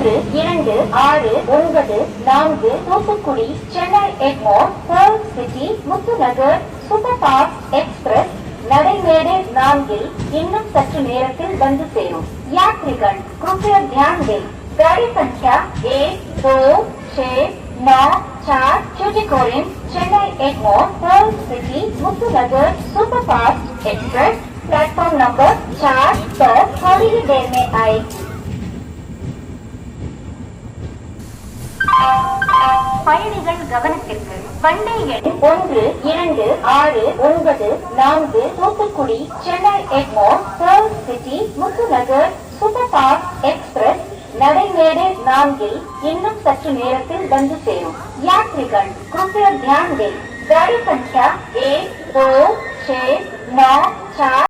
1264 Thoothukudi Chennai Egmore pearl city Muthunagar super fast express நடைமேடை 4 இன்னும் சற்று நேரத்தில் வந்து சேரும். यात्रीगण कृपया ध्यान दें, गाड़ी संख्या 1, 2, 6, 9, 4 Tuticorin Chennai Egmore pearl city Muthunagar superfast express platform number 4 पर थोड़ी ही देर में आएगी. பயணிகள் கவனத்திற்கு வண்டி எண் 1264 Thoothukudi Chennai Egmore pearl city Muthunagar super fast express நடைமேடை 4 இன்னும் சற்று நேரத்தில் வந்து சேரும். यात्रीगण कृपया ध्यान दें, गाड़ी संख्या 1, 2, 6, 9, 4